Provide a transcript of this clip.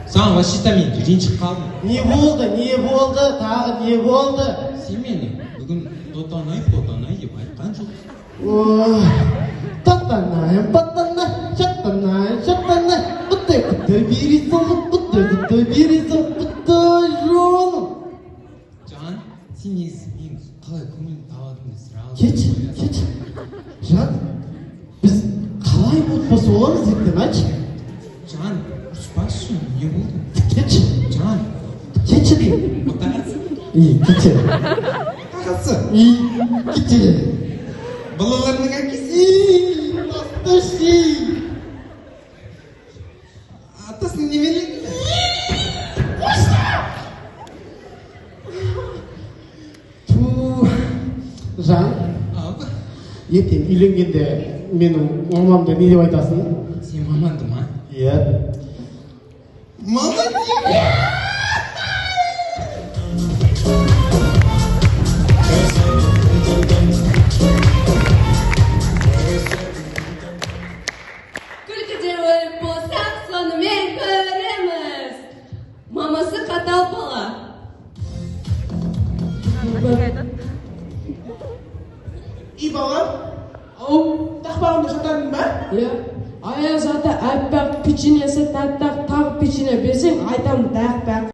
Саған вообще-то мен ренжіп қалдым. Не болды, тағы не болды? Сен мені бүгін дотанай деп айтқан жоқ. Татанай, шаттанай, бұттай бересің, жолым. Жан, сен негізі ең қалай көңілді табатыныңды сұрап. Кетші. Жан, біз қалай отбасы боламыз дегенді айтшы. Жан, ұрыспашы, не болды? Кетші. Жан, Кетші деймін. отағасы? Кетші. Отағасы? Кетші. Балаларының әкесі? Насташи. Атасының немерелері? Жан, ертең үйленгенде менің мамамды не деп айтасың? Сен маманды ма? Иә. Молодец! Күлкіден өліп болсақ, сонымен көреміз. Мамасы қатал бала. балам, тақпағымда жатардың ба? Иә. Аяз ата аппақ печенесі таттақ тағы печене берсең айтамын тақпақ.